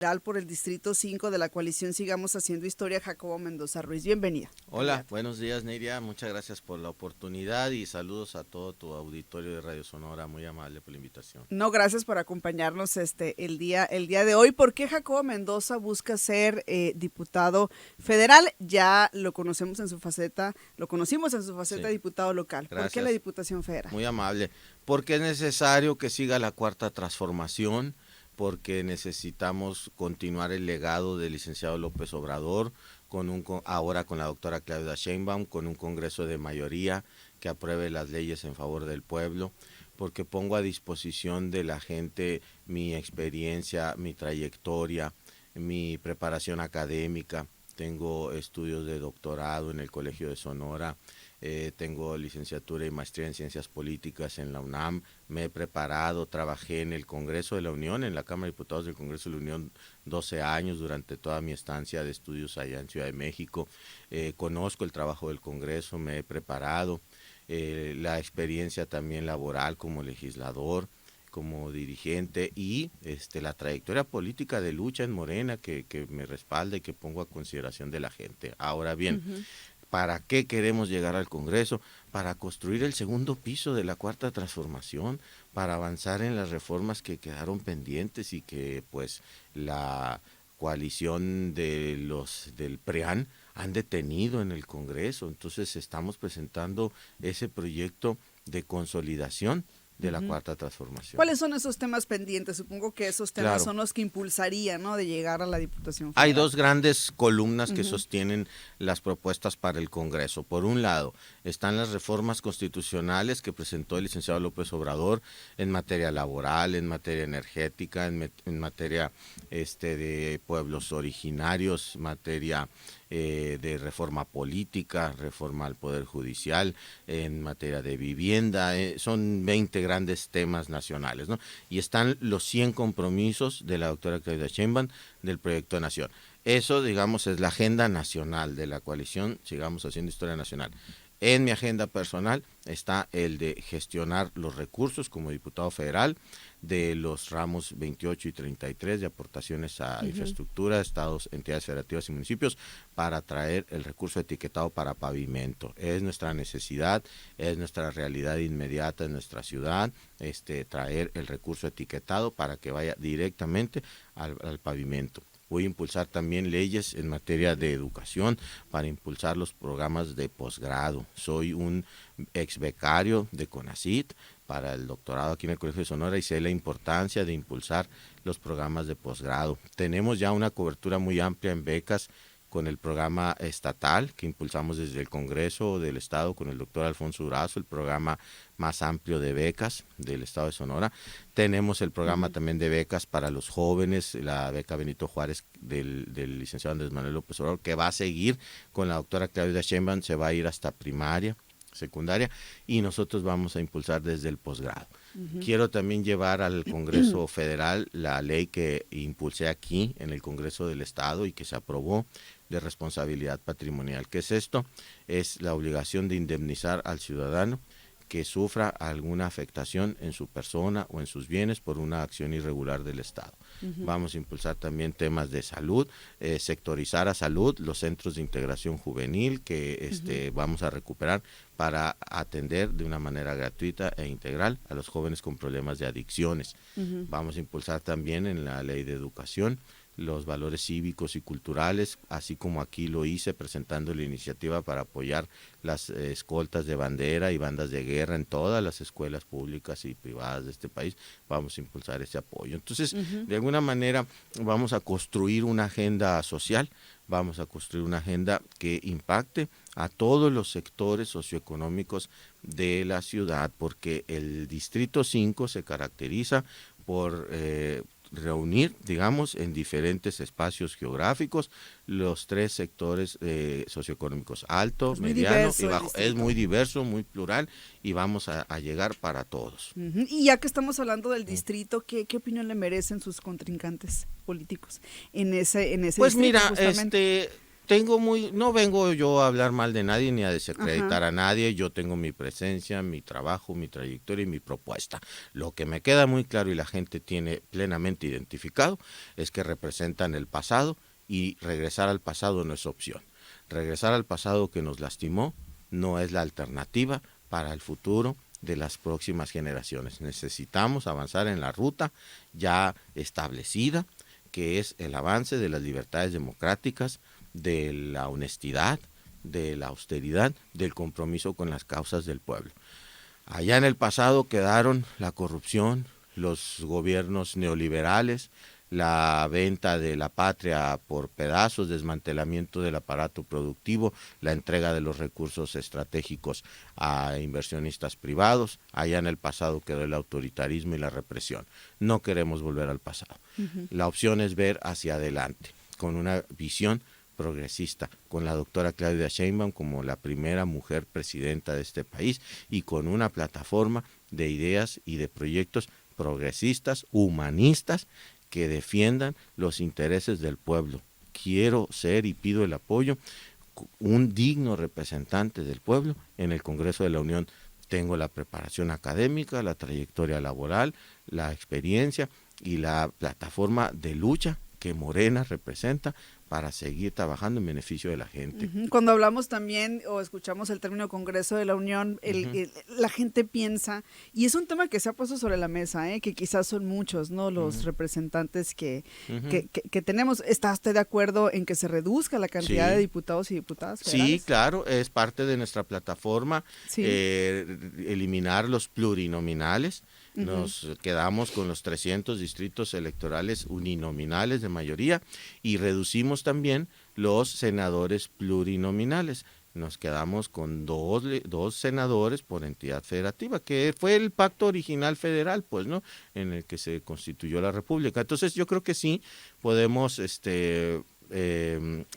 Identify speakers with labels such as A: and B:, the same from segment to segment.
A: Por el Distrito 5 de la coalición Sigamos Haciendo Historia, Jacobo Mendoza Ruiz. Bienvenida.
B: Hola, buenos días, Neiria. Muchas gracias por la oportunidad y saludos a todo tu auditorio de Radio Sonora. Muy amable por la invitación.
A: No, gracias por acompañarnos el día de hoy. ¿Por qué Jacobo Mendoza busca ser diputado federal? Ya lo conocimos en su faceta sí, de diputado local.
B: Gracias.
A: ¿Por qué la Diputación Federal?
B: Muy amable. Porque es necesario que siga la cuarta transformación, porque necesitamos continuar el legado del licenciado López Obrador, ahora con la doctora Claudia Sheinbaum, con un Congreso de mayoría que apruebe las leyes en favor del pueblo, porque pongo a disposición de la gente mi experiencia, mi trayectoria, mi preparación académica. Tengo estudios de doctorado en el Colegio de Sonora, tengo licenciatura y maestría en Ciencias Políticas en la UNAM, me he preparado, trabajé en el Congreso de la Unión, en la Cámara de Diputados del Congreso de la Unión 12 años durante toda mi estancia de estudios allá en Ciudad de México, conozco el trabajo del Congreso, me he preparado, la experiencia también laboral como legislador, como dirigente y la trayectoria política de lucha en Morena que me respalda y que pongo a consideración de la gente. Ahora bien, ¿para qué queremos llegar al Congreso? Para construir el segundo piso de la cuarta transformación, para avanzar en las reformas que quedaron pendientes y que pues la coalición del PRIAN han detenido en el Congreso. Entonces estamos presentando ese proyecto de consolidación de la cuarta transformación.
A: ¿Cuáles son esos temas pendientes? Supongo que esos temas son los que impulsarían, ¿no?, de llegar a la Diputación Federal.
B: Hay dos grandes columnas que sostienen las propuestas para el Congreso. Por un lado, están las reformas constitucionales que presentó el licenciado López Obrador en materia laboral, en materia energética, en materia de pueblos originarios, materia de reforma política, reforma al Poder Judicial, en materia de vivienda, son 20 grandes temas nacionales, ¿no? Y están los 100 compromisos de la doctora Claudia Sheinbaum del Proyecto de Nación. Eso, digamos, es la agenda nacional de la coalición Sigamos Haciendo Historia Nacional. En mi agenda personal está el de gestionar los recursos como diputado federal de los ramos 28 y 33 de aportaciones a infraestructura, estados, entidades federativas y municipios para traer el recurso etiquetado para pavimento. Es nuestra necesidad, es nuestra realidad inmediata en nuestra ciudad, traer el recurso etiquetado para que vaya directamente al pavimento. Voy a impulsar también leyes en materia de educación para impulsar los programas de posgrado. Soy un ex becario de CONACYT para el doctorado aquí en el Colegio de Sonora y sé la importancia de impulsar los programas de posgrado. Tenemos ya una cobertura muy amplia en becas con el programa estatal que impulsamos desde el Congreso del Estado con el doctor Alfonso Durazo, el programa más amplio de becas del Estado de Sonora. Tenemos el programa también de becas para los jóvenes, la beca Benito Juárez del licenciado Andrés Manuel López Obrador, que va a seguir con la doctora Claudia Sheinbaum, se va a ir hasta primaria, secundaria, y nosotros vamos a impulsar desde el posgrado. Quiero también llevar al Congreso Federal la ley que impulsé aquí en el Congreso del Estado y que se aprobó de responsabilidad patrimonial. ¿Qué es esto? Es la obligación de indemnizar al ciudadano que sufra alguna afectación en su persona o en sus bienes por una acción irregular del Estado. Vamos a impulsar también temas de salud, sectorizar a salud los centros de integración juvenil que vamos a recuperar para atender de una manera gratuita e integral a los jóvenes con problemas de adicciones. Vamos a impulsar también en la ley de educación los valores cívicos y culturales, así como aquí lo hice presentando la iniciativa para apoyar las escoltas de bandera y bandas de guerra en todas las escuelas públicas y privadas de este país. Vamos a impulsar ese apoyo. Entonces, de alguna manera vamos a construir una agenda social, vamos a construir una agenda que impacte a todos los sectores socioeconómicos de la ciudad, porque el Distrito 5 se caracteriza por reunir, digamos, en diferentes espacios geográficos los tres sectores socioeconómicos, alto, mediano y bajo. Es muy diverso, muy plural y vamos a llegar para todos.
A: Y ya que estamos hablando del distrito, ¿qué opinión le merecen sus contrincantes políticos en ese
B: pues
A: distrito?
B: Pues mira, No vengo yo a hablar mal de nadie ni a desacreditar a nadie, yo tengo mi presencia, mi trabajo, mi trayectoria y mi propuesta. Lo que me queda muy claro y la gente tiene plenamente identificado es que representan el pasado y regresar al pasado no es opción. Regresar al pasado que nos lastimó no es la alternativa para el futuro de las próximas generaciones. Necesitamos avanzar en la ruta ya establecida, que es el avance de las libertades democráticas, de la honestidad, de la austeridad, del compromiso con las causas del pueblo. Allá en el pasado quedaron la corrupción, los gobiernos neoliberales, la venta de la patria por pedazos, desmantelamiento del aparato productivo, la entrega de los recursos estratégicos a inversionistas privados. Allá en el pasado quedó el autoritarismo y la represión. No queremos volver al pasado. La opción es ver hacia adelante, con una visión progresista, con la doctora Claudia Sheinbaum como la primera mujer presidenta de este país y con una plataforma de ideas y de proyectos progresistas, humanistas, que defiendan los intereses del pueblo. Quiero ser y pido el apoyo, un digno representante del pueblo en el Congreso de la Unión. Tengo la preparación académica, la trayectoria laboral, la experiencia y la plataforma de lucha que Morena representa para seguir trabajando en beneficio de la gente.
A: Cuando hablamos también o escuchamos el término Congreso de la Unión, la gente piensa, y es un tema que se ha puesto sobre la mesa, que quizás son muchos, ¿no? Los representantes que tenemos. ¿Está usted de acuerdo en que se reduzca la cantidad de diputados y diputadas federales?
B: Sí, claro, es parte de nuestra plataforma, eliminar los plurinominales. Nos quedamos con los 300 distritos electorales uninominales de mayoría y reducimos también los senadores plurinominales. Nos quedamos con dos senadores por entidad federativa, que fue el pacto original federal, pues, ¿no? En el que se constituyó la República. Entonces yo creo que sí podemos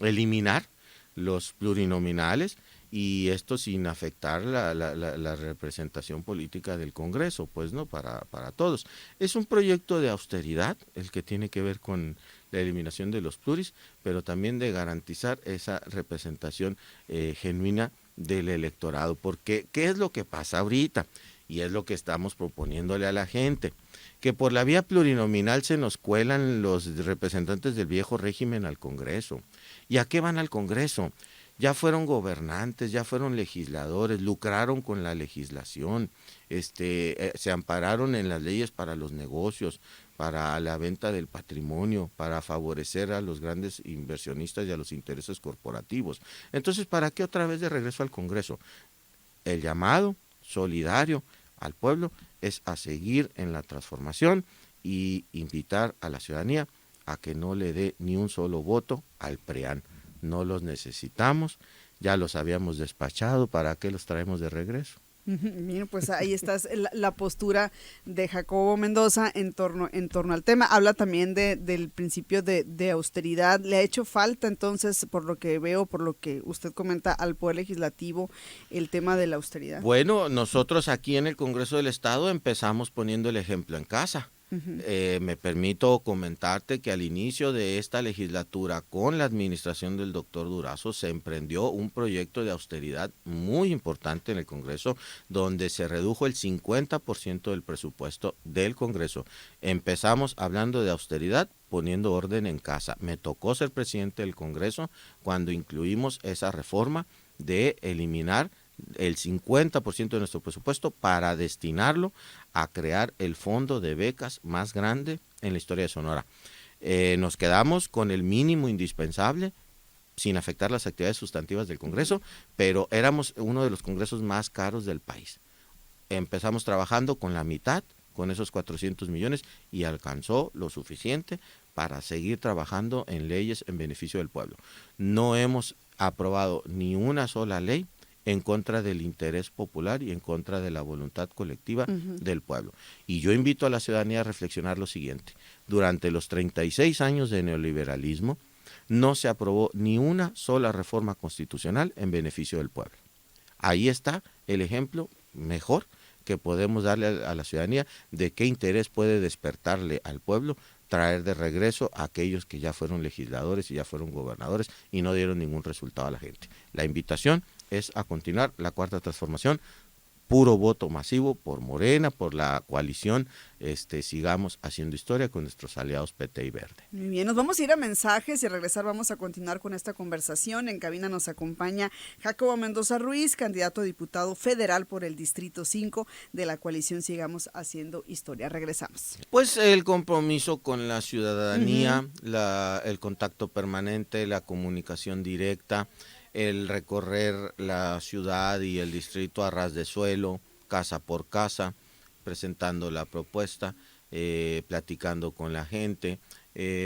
B: eliminar los plurinominales y esto sin afectar la representación política del Congreso, pues, ¿no? Para todos. Es un proyecto de austeridad el que tiene que ver con la eliminación de los pluris, pero también de garantizar esa representación genuina del electorado, porque ¿qué es lo que pasa ahorita? Y es lo que estamos proponiéndole a la gente, que por la vía plurinominal se nos cuelan los representantes del viejo régimen al Congreso. ¿Y a qué van al Congreso? Ya fueron gobernantes, ya fueron legisladores, lucraron con la legislación, se ampararon en las leyes para los negocios, para la venta del patrimonio, para favorecer a los grandes inversionistas y a los intereses corporativos. Entonces, ¿para qué otra vez de regreso al Congreso? El llamado solidario al pueblo es a seguir en la transformación y invitar a la ciudadanía a que no le dé ni un solo voto al PREAN. No los necesitamos, ya los habíamos despachado, ¿para qué los traemos de regreso?
A: Bien, pues ahí está la postura de Jacobo Mendoza en torno al tema. Habla también del principio de austeridad. ¿Le ha hecho falta entonces, por lo que veo, por lo que usted comenta, al Poder Legislativo el tema de la austeridad?
B: Bueno, nosotros aquí en el Congreso del Estado empezamos poniendo el ejemplo en casa. Me permito comentarte que al inicio de esta legislatura, con la administración del doctor Durazo, se emprendió un proyecto de austeridad muy importante en el Congreso, donde se redujo el 50% del presupuesto del Congreso. Empezamos hablando de austeridad, poniendo orden en casa. Me tocó ser presidente del Congreso cuando incluimos esa reforma de eliminar el 50% de nuestro presupuesto para destinarlo a crear el fondo de becas más grande en la historia de Sonora. Nos quedamos con el mínimo indispensable sin afectar las actividades sustantivas del Congreso, pero éramos uno de los congresos más caros del país. Empezamos trabajando con la mitad, con esos 400 millones, y alcanzó lo suficiente para seguir trabajando en leyes en beneficio del pueblo. No hemos aprobado ni una sola ley en contra del interés popular y en contra de la voluntad colectiva del pueblo. Y yo invito a la ciudadanía a reflexionar lo siguiente. Durante los 36 años de neoliberalismo no se aprobó ni una sola reforma constitucional en beneficio del pueblo. Ahí está el ejemplo mejor que podemos darle a la ciudadanía de qué interés puede despertarle al pueblo traer de regreso a aquellos que ya fueron legisladores y ya fueron gobernadores y no dieron ningún resultado a la gente. La invitación es a continuar la cuarta transformación, puro voto masivo por Morena, por la coalición, sigamos haciendo historia con nuestros aliados PT y Verde.
A: Muy bien, nos vamos a ir a mensajes y al regresar vamos a continuar con esta conversación. En cabina nos acompaña Jacobo Mendoza Ruiz, candidato a diputado federal por el Distrito 5 de la coalición Sigamos Haciendo Historia. Regresamos.
B: Pues el compromiso con la ciudadanía, el contacto permanente, la comunicación directa, el recorrer la ciudad y el distrito a ras de suelo, casa por casa, presentando la propuesta, platicando con la gente,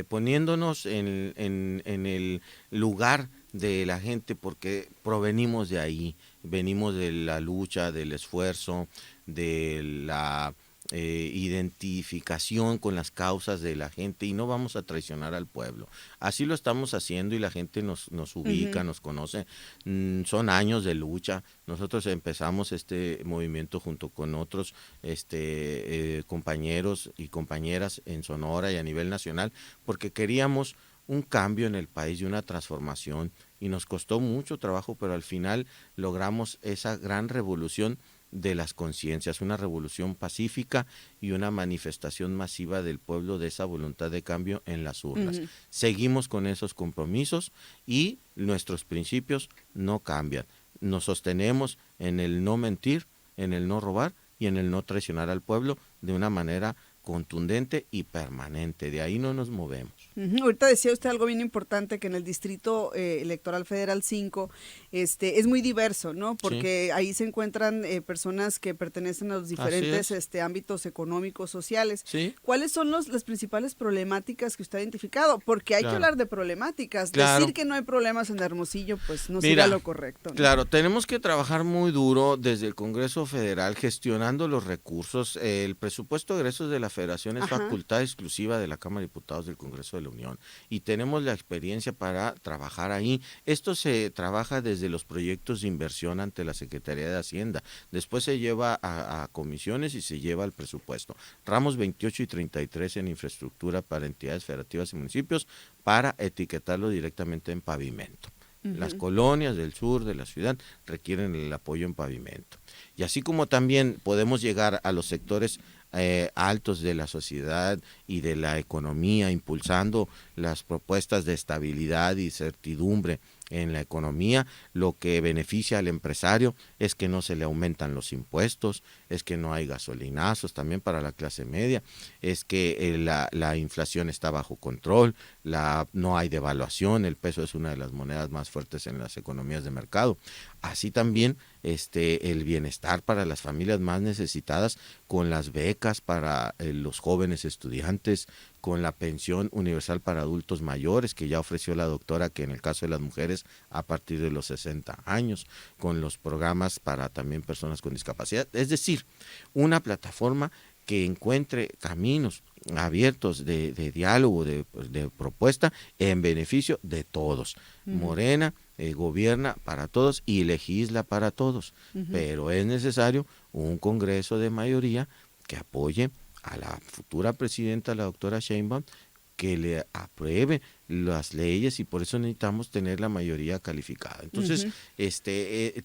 B: poniéndonos en el lugar de la gente, porque provenimos de ahí, venimos de la lucha, del esfuerzo, de la identificación con las causas de la gente, y no vamos a traicionar al pueblo. Así lo estamos haciendo y la gente nos ubica, nos conoce. Son años de lucha. Nosotros empezamos este movimiento junto con otros compañeros y compañeras en Sonora y a nivel nacional, porque queríamos un cambio en el país y una transformación, y nos costó mucho trabajo, pero al final logramos esa gran revolución de las conciencias, una revolución pacífica y una manifestación masiva del pueblo de esa voluntad de cambio en las urnas. Seguimos con esos compromisos y nuestros principios no cambian. Nos sostenemos en el no mentir, en el no robar y en el no traicionar al pueblo de una manera contundente y permanente. De ahí no nos movemos.
A: Ahorita decía usted algo bien importante, que en el Distrito Electoral Federal 5 es muy diverso, ¿no? Porque ahí se encuentran personas que pertenecen a los diferentes ámbitos económicos, sociales.
B: ¿Sí?
A: ¿Cuáles son las principales problemáticas que usted ha identificado? Porque hay que hablar de problemáticas.
B: Claro.
A: Decir que no hay problemas en Hermosillo, pues no sería lo correcto, ¿no?
B: Claro, tenemos que trabajar muy duro desde el Congreso Federal gestionando los recursos. El presupuesto de egresos de la Federación es facultad exclusiva de la Cámara de Diputados del Congreso de la Unión, y tenemos la experiencia para trabajar ahí. Esto se trabaja desde los proyectos de inversión ante la Secretaría de Hacienda, después se lleva a comisiones y se lleva al presupuesto. Ramos 28 y 33 en infraestructura para entidades federativas y municipios, para etiquetarlo directamente en pavimento. Las colonias del sur de la ciudad requieren el apoyo en pavimento. Y así como también podemos llegar a los sectores altos de la sociedad y de la economía, impulsando las propuestas de estabilidad y certidumbre en la economía, lo que beneficia al empresario es que no se le aumentan los impuestos, es que no hay gasolinazos también para la clase media, es que la inflación está bajo control, no hay devaluación, el peso es una de las monedas más fuertes en las economías de mercado. Así también el bienestar para las familias más necesitadas, con las becas para los jóvenes estudiantes, con la pensión universal para adultos mayores que ya ofreció la doctora, que en el caso de las mujeres a partir de los 60 años, con los programas para también personas con discapacidad. Es decir, una plataforma que encuentre caminos abiertos de diálogo, de propuesta en beneficio de todos. Morena gobierna para todos y legisla para todos, pero es necesario un Congreso de mayoría que apoye a la futura presidenta, la doctora Sheinbaum, que le apruebe las leyes, y por eso necesitamos tener la mayoría calificada. Entonces,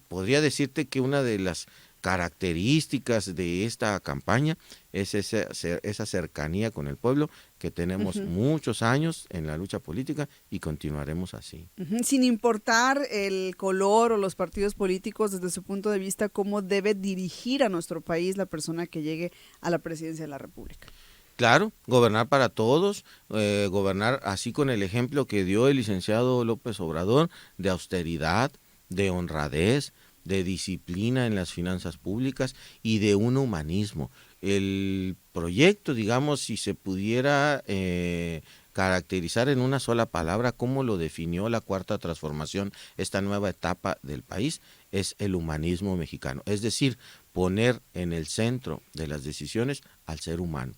B: podría decirte que una de las características de esta campaña es esa cercanía con el pueblo, que tenemos muchos años en la lucha política y continuaremos así.
A: Sin importar el color o los partidos políticos, desde su punto de vista, ¿cómo debe dirigir a nuestro país la persona que llegue a la presidencia de la República?
B: Claro, gobernar para todos, gobernar así con el ejemplo que dio el licenciado López Obrador, de austeridad, de honradez, de disciplina en las finanzas públicas y de un humanismo. El proyecto, digamos, si se pudiera caracterizar en una sola palabra, como lo definió la Cuarta Transformación, esta nueva etapa del país, es el humanismo mexicano. Es decir, poner en el centro de las decisiones al ser humano,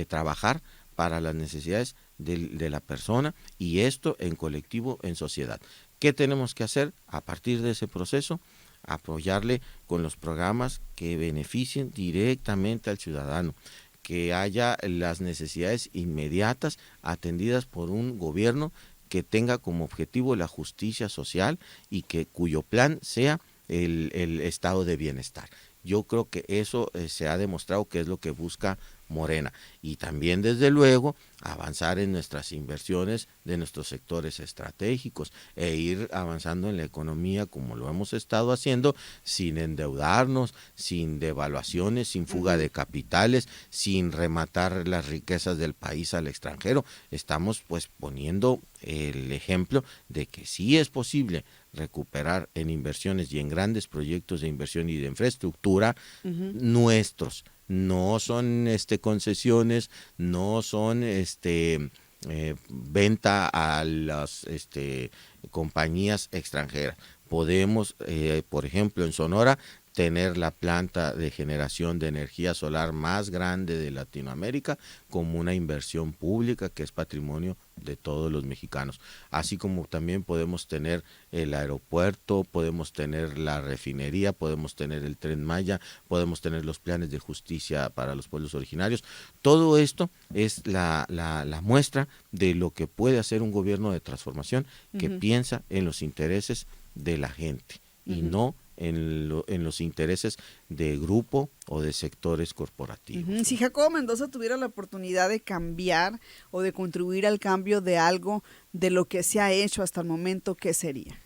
B: trabajar para las necesidades de la persona, y esto en colectivo, en sociedad. ¿Qué tenemos que hacer a partir de ese proceso? Apoyarle con los programas que beneficien directamente al ciudadano, que haya las necesidades inmediatas atendidas por un gobierno que tenga como objetivo la justicia social y cuyo plan sea el estado de bienestar. Yo creo que eso se ha demostrado que es lo que busca Morena. Y también, desde luego, avanzar en nuestras inversiones de nuestros sectores estratégicos e ir avanzando en la economía como lo hemos estado haciendo, sin endeudarnos, sin devaluaciones, sin fuga de capitales, sin rematar las riquezas del país al extranjero. Estamos pues poniendo el ejemplo de que sí es posible recuperar en inversiones y en grandes proyectos de inversión y de infraestructura nuestros. No son concesiones, no son venta a las compañías extranjeras. Podemos, por ejemplo, en Sonora, tener la planta de generación de energía solar más grande de Latinoamérica como una inversión pública que es patrimonio de todos los mexicanos. Así como también podemos tener el aeropuerto, podemos tener la refinería, podemos tener el Tren Maya, podemos tener los planes de justicia para los pueblos originarios. Todo esto es la muestra de lo que puede hacer un gobierno de transformación que piensa en los intereses de la gente y no en los intereses de grupo o de sectores corporativos.
A: Si Jacobo Mendoza tuviera la oportunidad de cambiar o de contribuir al cambio de algo de lo que se ha hecho hasta el momento, ¿qué sería?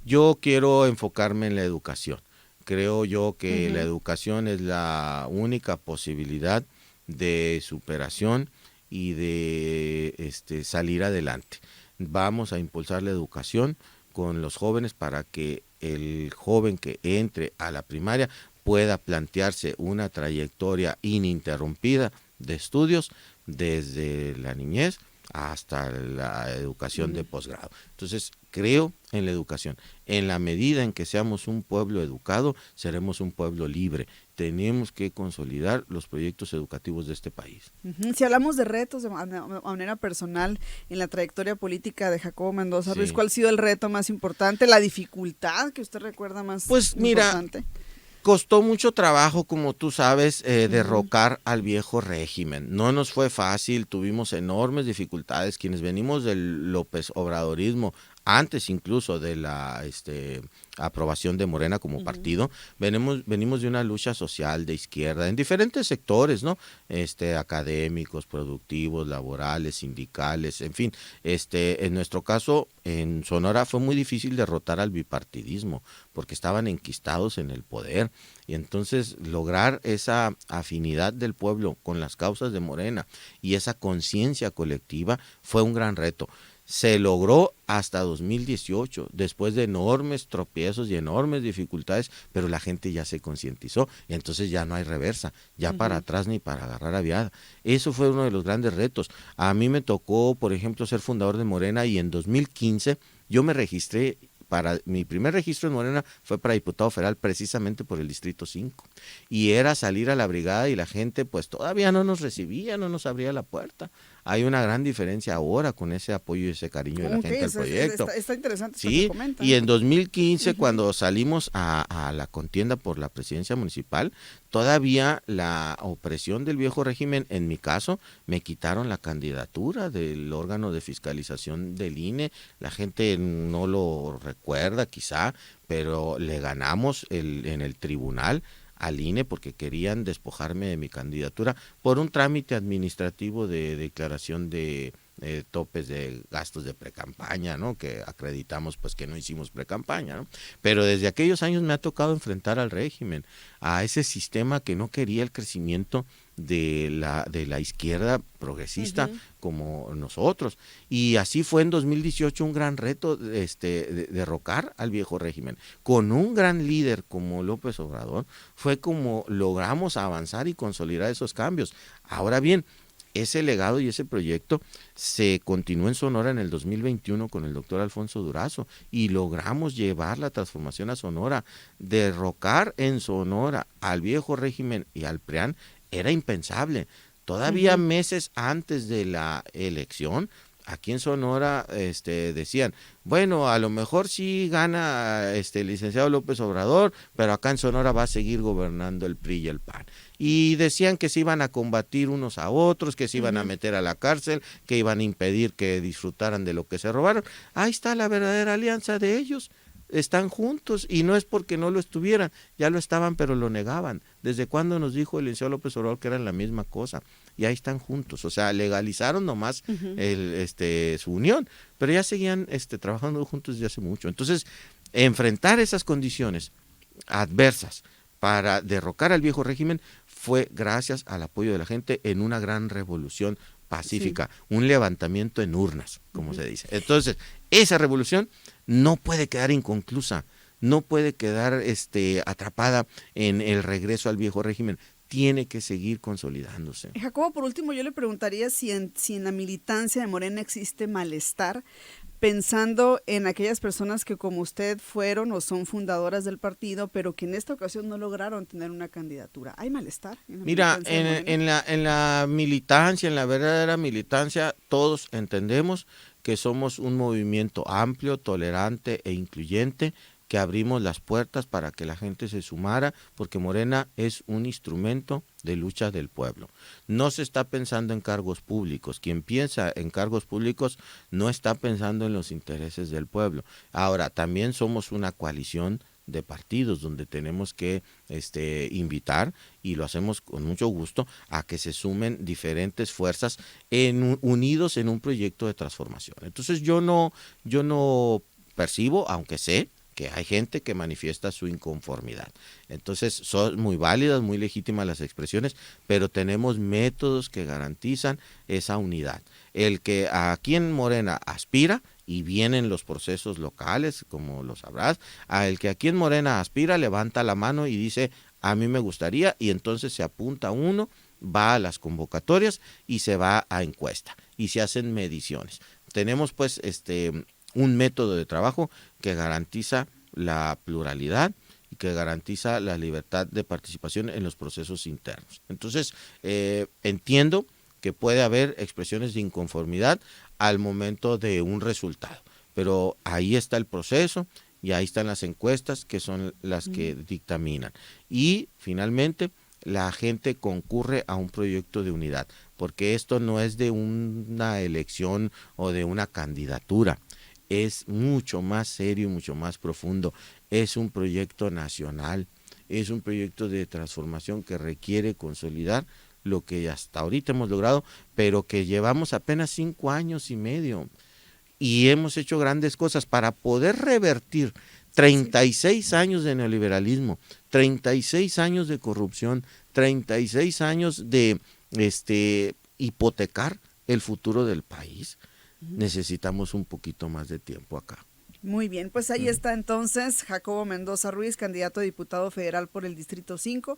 B: Yo quiero enfocarme en la educación. Creo yo que la educación es la única posibilidad de superación y de salir adelante. Vamos a impulsar la educación con los jóvenes para que el joven que entre a la primaria pueda plantearse una trayectoria ininterrumpida de estudios desde la niñez hasta la educación de posgrado. Entonces, creo en la educación. En la medida en que seamos un pueblo educado, seremos un pueblo libre. Tenemos que consolidar los proyectos educativos de este país.
A: Si hablamos de retos de manera personal en la trayectoria política de Jacobo Mendoza Ruiz, ¿cuál ha sido el reto más importante, la dificultad que usted recuerda más importante?
B: Mira, costó mucho trabajo, como tú sabes, derrocar al viejo régimen. No nos fue fácil, tuvimos enormes dificultades. Quienes venimos del López Obradorismo, antes incluso de la aprobación de Morena como partido, venimos de una lucha social de izquierda en diferentes sectores, ¿no? Académicos, productivos, laborales, sindicales, en fin. En nuestro caso, en Sonora fue muy difícil derrotar al bipartidismo porque estaban enquistados en el poder, y entonces lograr esa afinidad del pueblo con las causas de Morena y esa conciencia colectiva fue un gran reto. Se logró hasta 2018, después de enormes tropiezos y enormes dificultades, pero la gente ya se concientizó, y entonces ya no hay reversa, ya para atrás ni para agarrar aviada. Eso fue uno de los grandes retos. A mí me tocó, por ejemplo, ser fundador de Morena, y en 2015 yo me registré. Mi primer registro en Morena fue para diputado federal, precisamente por el Distrito 5. Y era salir a la brigada y la gente pues todavía no nos recibía, no nos abría la puerta. Hay una gran diferencia ahora con ese apoyo y ese cariño de la gente al proyecto.
A: Está interesante esto
B: sí,
A: que comenta.
B: Y en 2015, cuando salimos a la contienda por la presidencia municipal, todavía la opresión del viejo régimen, en mi caso, me quitaron la candidatura del órgano de fiscalización del INE. La gente no lo recuerda quizá, pero le ganamos en el tribunal al INE porque querían despojarme de mi candidatura por un trámite administrativo de declaración de topes de gastos de precampaña, ¿no? Que acreditamos pues que no hicimos precampaña, ¿no? Pero desde aquellos años me ha tocado enfrentar al régimen, a ese sistema que no quería el crecimiento de la izquierda progresista como nosotros. Y así fue en 2018 un gran reto de derrocar al viejo régimen. Con un gran líder como López Obrador fue como logramos avanzar y consolidar esos cambios. Ahora bien, ese legado y ese proyecto se continuó en Sonora en el 2021 con el doctor Alfonso Durazo, y logramos llevar la transformación a Sonora. Derrocar en Sonora al viejo régimen y al PRIAN era impensable. Todavía meses antes de la elección, Aquí en Sonora decían, bueno, a lo mejor sí gana el licenciado López Obrador, pero acá en Sonora va a seguir gobernando el PRI y el PAN. Y decían que se iban a combatir unos a otros, que se iban a meter a la cárcel, que iban a impedir que disfrutaran de lo que se robaron. Ahí está la verdadera alianza de ellos. Están juntos y no es porque no lo estuvieran, ya lo estaban pero lo negaban. ¿Desde cuándo nos dijo el licenciado López Obrador que eran la misma cosa? Y ahí están juntos, o sea, legalizaron nomás su unión, pero ya seguían trabajando juntos desde hace mucho. Entonces, enfrentar esas condiciones adversas para derrocar al viejo régimen fue gracias al apoyo de la gente en una gran revolución pacífica, un levantamiento en urnas, como se dice. Entonces, esa revolución no puede quedar inconclusa, no puede quedar atrapada en el regreso al viejo régimen, tiene que seguir consolidándose.
A: Jacobo, por último, yo le preguntaría si en la militancia de Morena existe malestar, pensando en aquellas personas que como usted fueron o son fundadoras del partido, pero que en esta ocasión no lograron tener una candidatura. ¿Hay malestar en la militancia de Morena?
B: En la militancia, en la verdadera militancia, todos entendemos que somos un movimiento amplio, tolerante e incluyente, que abrimos las puertas para que la gente se sumara, porque Morena es un instrumento de lucha del pueblo. No se está pensando en cargos públicos. Quien piensa en cargos públicos no está pensando en los intereses del pueblo. Ahora, también somos una coalición de partidos donde tenemos que invitar, y lo hacemos con mucho gusto, a que se sumen diferentes fuerzas unidos en un proyecto de transformación. Entonces yo no percibo, aunque sé que hay gente que manifiesta su inconformidad. Entonces son muy válidas, muy legítimas las expresiones, pero tenemos métodos que garantizan esa unidad. El que aquí en Morena aspira, y vienen los procesos locales, como lo sabrás, el que aquí en Morena aspira, levanta la mano y dice, a mí me gustaría, y entonces se apunta uno, va a las convocatorias y se va a encuesta, y se hacen mediciones. Tenemos pues un método de trabajo que garantiza la pluralidad y que garantiza la libertad de participación en los procesos internos. Entonces, entiendo que puede haber expresiones de inconformidad al momento de un resultado, pero ahí está el proceso y ahí están las encuestas que son las que dictaminan. Y finalmente, la gente concurre a un proyecto de unidad, porque esto no es de una elección o de una candidatura, es mucho más serio y mucho más profundo. Es un proyecto nacional, es un proyecto de transformación que requiere consolidar lo que hasta ahorita hemos logrado, pero que llevamos apenas 5 años y medio y hemos hecho grandes cosas para poder revertir 36 años de neoliberalismo, 36 años de corrupción, 36 años de hipotecar el futuro del país. Necesitamos un poquito más de tiempo acá.
A: Muy bien, pues ahí está entonces Jacobo Mendoza Ruiz, candidato a diputado federal por el Distrito 5.